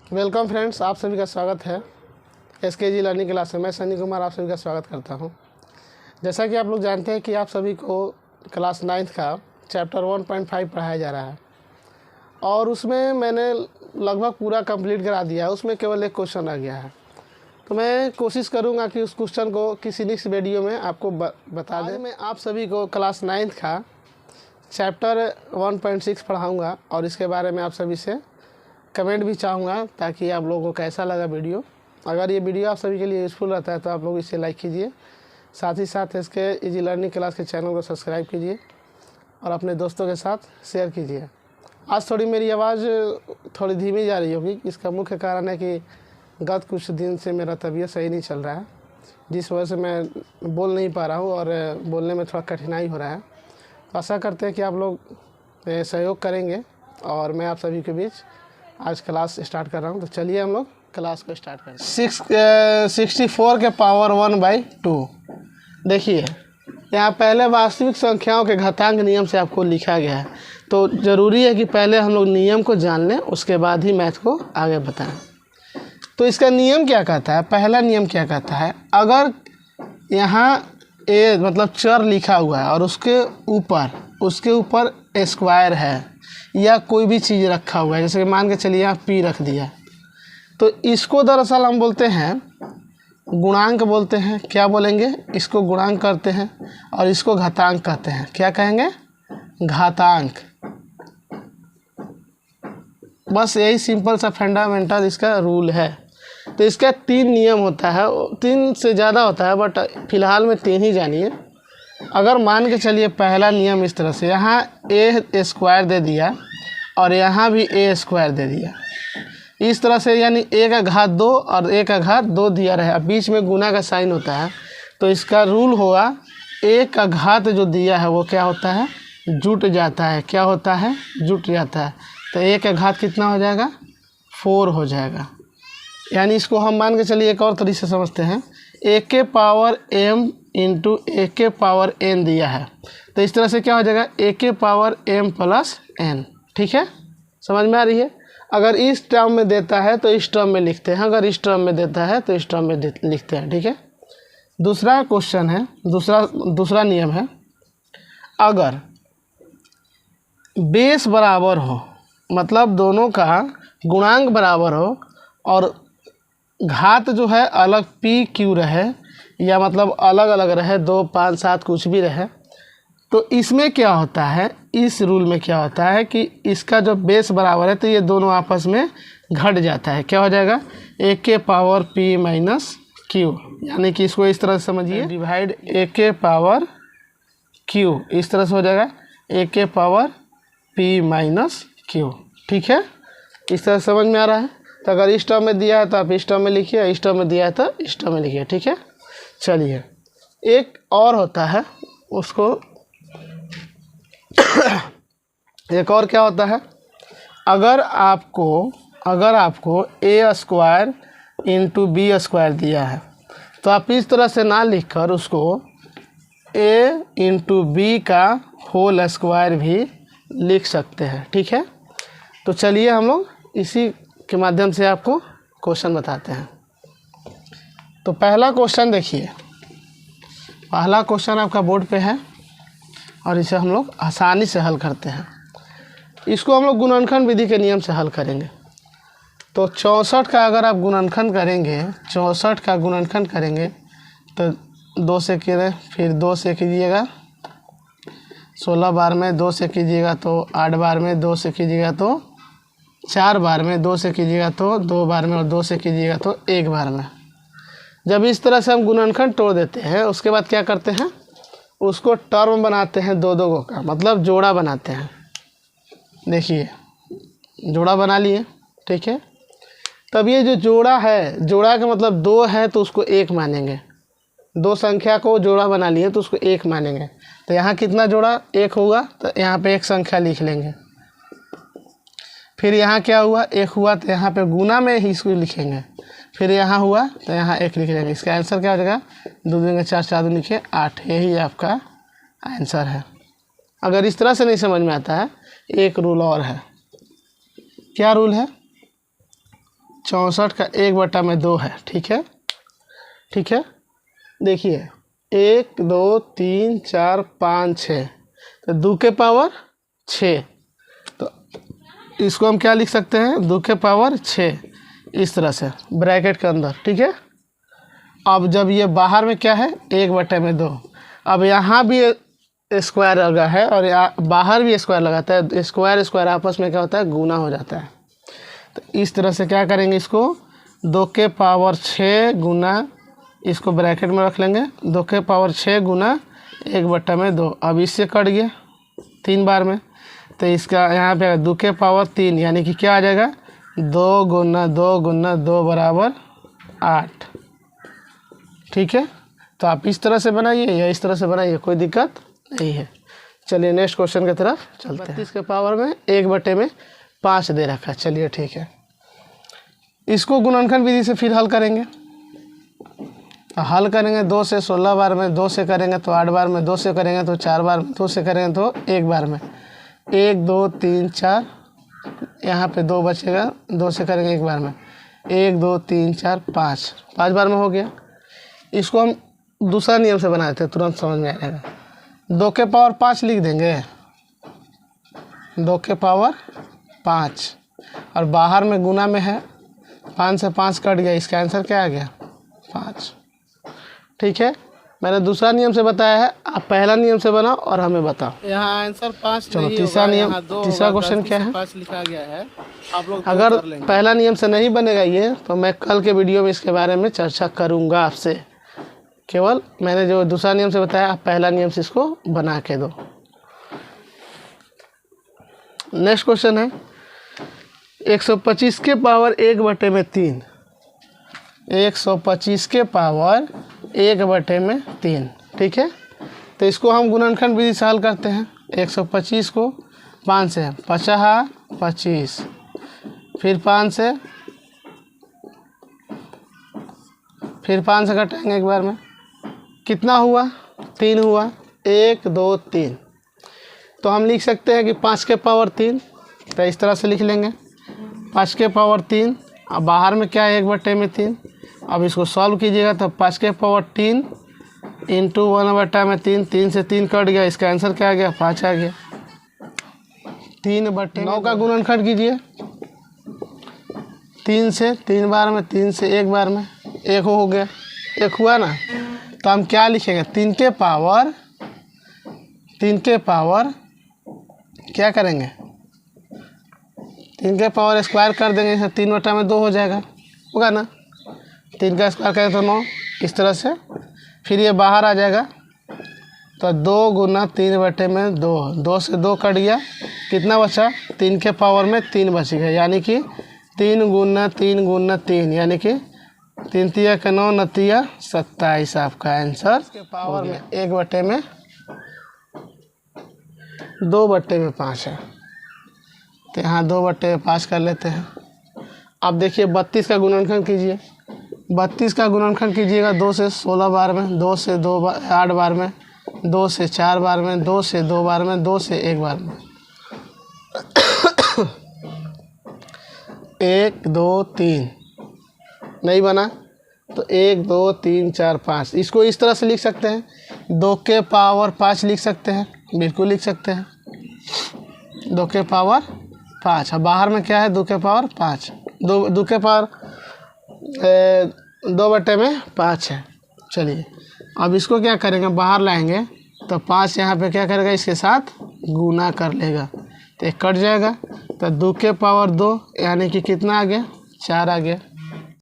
Welcome friends, आप सभी का स्वागत है SKG लर्निंग क्लास में। मैं सनी कुमार आप सभी का स्वागत करता हूं। जैसा कि आप लोग जानते हैं कि आप सभी को क्लास 9th का चैप्टर 1.5 पढ़ाया जा रहा है और उसमें मैंने लगभग पूरा कंप्लीट करा दिया है। उसमें केवल एक क्वेश्चन रह गया है, तो मैं कोशिश करूंगा कि उस क्वेश्चन को किसी नेक्स्ट वीडियो में आपको बता दें। मैं आप सभी को क्लास 9th का चैप्टर 1.6 पढ़ाऊँगा और इसके बारे में आप सभी से कमेंट भी चाहूँगा ताकि आप लोगों को कैसा लगा वीडियो। अगर ये वीडियो आप सभी के लिए यूज़फुल रहता है तो आप लोग इसे लाइक कीजिए, साथ ही साथ इसके इजी लर्निंग क्लास के चैनल को सब्सक्राइब कीजिए और अपने दोस्तों के साथ शेयर कीजिए। आज थोड़ी मेरी आवाज़ थोड़ी धीमी जा रही होगी, इसका मुख्य कारण है कि गत कुछ दिन से मेरा तबीयत सही नहीं चल रहा है, जिस वजह से मैं बोल नहीं पा रहा हूँ और बोलने में थोड़ा कठिनाई हो रहा है। तो आशा करते हैं कि आप लोग सहयोग करेंगे और मैं आप सभी के बीच आज क्लास स्टार्ट कर रहा हूँ। तो चलिए हम लोग क्लास को स्टार्ट करते हैं। 64 के पावर 1/2। देखिए यहाँ पहले वास्तविक संख्याओं के घातांक नियम से आपको लिखा गया है, तो ज़रूरी है कि पहले हम लोग नियम को जान लें, उसके बाद ही मैथ को आगे बताएं। तो इसका नियम क्या कहता है? पहला नियम क्या कहता है, अगर यहाँ ए मतलब चर लिखा हुआ है और उसके ऊपर स्क्वायर है या कोई भी चीज़ रखा हुआ है, जैसे कि मान के चलिए यहाँ पी रख दिया, तो इसको दरअसल हम बोलते हैं गुणांक बोलते हैं। क्या बोलेंगे? इसको गुणांक करते हैं और इसको घातांक कहते हैं। क्या कहेंगे? घातांक। बस यही सिंपल सा फंडामेंटल इसका रूल है। तो इसका 3 नियम होता है, 3 से ज़्यादा होता है बट फिलहाल में 3 ही जानिए। अगर मान के चलिए पहला नियम इस तरह से, यहाँ ए स्क्वायर दे दिया और यहाँ भी ए स्क्वायर दे दिया, इस तरह से, यानी ए का घात 2 और ए का घात 2 दिया रहे, अब बीच में गुना का साइन होता है, तो इसका रूल होगा ए का घात जो दिया है वो क्या होता है? जुट जाता है। क्या होता है? जुट जाता है। तो ए का घात कितना हो जाएगा? 4 हो जाएगा। यानी इसको हम मान के चलिए एक और तरीके से समझते हैं, ए के पावर m इंटू ए के पावर n दिया है, तो इस तरह से क्या हो जाएगा? ए के पावर m प्लस n। ठीक है, समझ में आ रही है? अगर इस टर्म में देता है तो इस टर्म में लिखते हैं, अगर इस टर्म में देता है तो इस टर्म में लिखते हैं। ठीक है, दूसरा क्वेश्चन है, दूसरा नियम है, अगर बेस बराबर हो, मतलब दोनों का गुणांक बराबर हो और घात जो है अलग पी क्यू रहे, या मतलब अलग अलग रहे, 2, 5, 7 कुछ भी रहे, तो इसमें क्या होता है? इस रूल में क्या होता है कि इसका जो बेस बराबर है तो ये दोनों आपस में घट जाता है। क्या हो जाएगा? ए के पावर पी माइनस क्यू, यानी कि इसको इस तरह से समझिए, डिवाइड ए के पावर क्यू, इस तरह से हो जाएगा ए के पावर पी माइनस क्यू। ठीक है, इस तरह समझ में आ रहा है? तो अगर इस टर्म में दिया है तो आप इस टर्म में लिखिए, इस टर्म में दिया है तो इस टर्म में लिखिए। ठीक है, चलिए एक और होता है, उसको एक और क्या होता है, अगर आपको ए स्क्वायर इंटू बी स्क्वायर दिया है तो आप इस तरह से ना लिखकर उसको ए इंटू बी का होल स्क्वायर भी लिख सकते हैं। ठीक है, तो चलिए हम लोग इसी के माध्यम से आपको क्वेश्चन बताते हैं। तो पहला क्वेश्चन देखिए, पहला क्वेश्चन आपका बोर्ड पे है और इसे हम लोग आसानी से हल करते हैं। इसको हम लोग गुणनखंड विधि के नियम से हल करेंगे। तो 64 का अगर आप गुणनखंड करेंगे, 64 का गुणनखंड करेंगे तो 2 से करें, फिर 2 से कीजिएगा 16 बार में, 2 से कीजिएगा तो 8 बार में, 2 से कीजिएगा तो 4 बार में, 2 से कीजिएगा तो 2 बार में और 2 से कीजिएगा तो 1 बार में। जब इस तरह से हम गुणनखंड तोड़ देते हैं, उसके बाद क्या करते हैं? उसको टर्म बनाते हैं 2-2 का, मतलब जोड़ा बनाते हैं। देखिए जोड़ा बना लिए। ठीक है, तब ये जो जोड़ा है, जोड़ा का मतलब 2 है तो उसको 1 मानेंगे, 2 संख्या को जोड़ा बना लिए तो उसको 1 मानेंगे। तो यहाँ कितना जोड़ा? 1 होगा, तो यहाँ पे एक संख्या लिख लेंगे। फिर यहाँ क्या हुआ? 1 हुआ तो यहाँ पे गुना में ही इसको लिखेंगे। फिर यहाँ हुआ तो यहाँ 1 लिख लेंगे। इसका आंसर क्या हो जाएगा? 2 दूनी 4, 4 दूनी 8, यही आपका आंसर है। अगर इस तरह से नहीं समझ में आता है, एक रूल और है। क्या रूल है? 64 का 1/2 है। ठीक है, ठीक है। देखिए 1 2 3 4 5 6, तो 2 के पावर 6, तो इसको हम क्या लिख सकते हैं, 2 के पावर 6 इस तरह से ब्रैकेट के अंदर। ठीक है। अब जब ये बाहर में क्या है 1/2, अब यहाँ भी स्क्वायर लगा है और यहाँ बाहर भी स्क्वायर लगाता है, स्क्वायर स्क्वायर आपस में क्या होता है, गुना हो जाता है। तो इस तरह से क्या करेंगे, इसको 2 के पावर 6 गुना, इसको ब्रैकेट में रख लेंगे, 2 के पावर 6 गुना 1/2। अब इससे कट गया 3 बार में, तो इसका यहाँ पे 2 के पावर 3 यानी कि क्या आ जाएगा, 2 गुना 2 गुना 2 बराबर 8। ठीक है। तो आप इस तरह से बनाइए या इस तरह से बनाइए, कोई दिक्कत नहीं है। चलिए नेक्स्ट क्वेश्चन की तरफ चलते हैं। 32 के पावर में 1/5 दे रखा है। चलिए ठीक है, इसको गुणनखंड विधि से फिर हल करेंगे। हल करेंगे 2 से 16 बार में, 2 से करेंगे तो 8 बार में, 2 से करेंगे तो 4 बार में, 2 से करेंगे तो 1 बार में। 1 2 3 4, यहाँ पे 2 बचेगा, 2 से करेंगे 1 बार में। 1 2 3 4 5 बार में हो गया। इसको हम दूसरा नियम से बनाते हैं, तुरंत समझ में आ जाएगा। 2 के पावर 5 लिख देंगे, 2 के पावर 5, और बाहर में गुना में है, 5 से 5 कट गया, इसका आंसर क्या आ गया, 5। ठीक है, मैंने दूसरा नियम से बताया है, आप पहला नियम से बनाओ और हमें बताओ। यहाँ आंसर 5 चलो तीसरा नियम, तीसरा क्वेश्चन क्या है, 5 लिखा गया है। आप लोग अगर पहला नियम से नहीं बनेगा ये, तो मैं कल के वीडियो में इसके बारे में चर्चा करूँगा आपसे। केवल मैंने जो दूसरा नियम से बताया, आप पहला नियम से इसको बना के दो। नेक्स्ट क्वेश्चन है 125 के पावर 1/3, 125 के पावर 1/3। ठीक है, तो इसको हम गुणनखंड विधि से हल करते हैं। 125 को 5 से 50 25, फिर 5 से घटाएंगे एक बार में, कितना हुआ, 3 हुआ, 1 2 3। तो हम लिख सकते हैं कि 5 के पावर 3, तो इस तरह से लिख लेंगे 5 के पावर 3। अब बाहर में क्या है 1/3। अब इसको सॉल्व कीजिएगा तो 5 के पावर 3 इंटू 1/3, 3 से 3 कट गया, इसका आंसर क्या आ गया, 5 आ गया। 3/9 का गुणनखंड कीजिए, 3 से 3 बार में, 3 से 1 बार में, 1 हो गया, 1 हुआ ना। तो हम क्या लिखेंगे, 3 के पावर क्या करेंगे, 3 के पावर स्क्वायर कर देंगे, इसे 3/2 हो जाएगा, होगा ना। 3 का स्क्वायर करें तो 9, इस तरह से। फिर ये बाहर आ जाएगा, तो 2 गुना 3/2, 2 से 2 कट गया, कितना बचा, 3 के पावर में 3 बच गया, यानी कि 3 गुना 3 गुना 3, यानी कि 3 तिया का 9, 9 तिया 27 आपका आंसर के पावर में 2/5 है। तो यहाँ 2/5 कर लेते हैं। अब देखिए 32 का गुणनखंड कीजिए, 32 का गुणनखंड कीजिएगा 2 से 16 बार में, 2 से 2 बार 8 बार में, 2 से 4 बार में, 2 से 2 बार में, 2 से 1 बार में। 1 2 3 नहीं बना, तो 1 2 3 4 5, इसको इस तरह से लिख सकते हैं, 2 के पावर 5 लिख सकते हैं, बिल्कुल लिख सकते हैं, 2 के पावर 5। अब बाहर में क्या है, 2 के पावर 5, 2 के पावर 2/5 है। चलिए अब इसको क्या करेंगे, बाहर लाएंगे, तो 5 यहाँ पे क्या करेगा, इसके साथ गुना कर लेगा, तो 1 कट जाएगा, तो 2 के पावर 2 यानी कि कितना आ गया, 4 आ गया।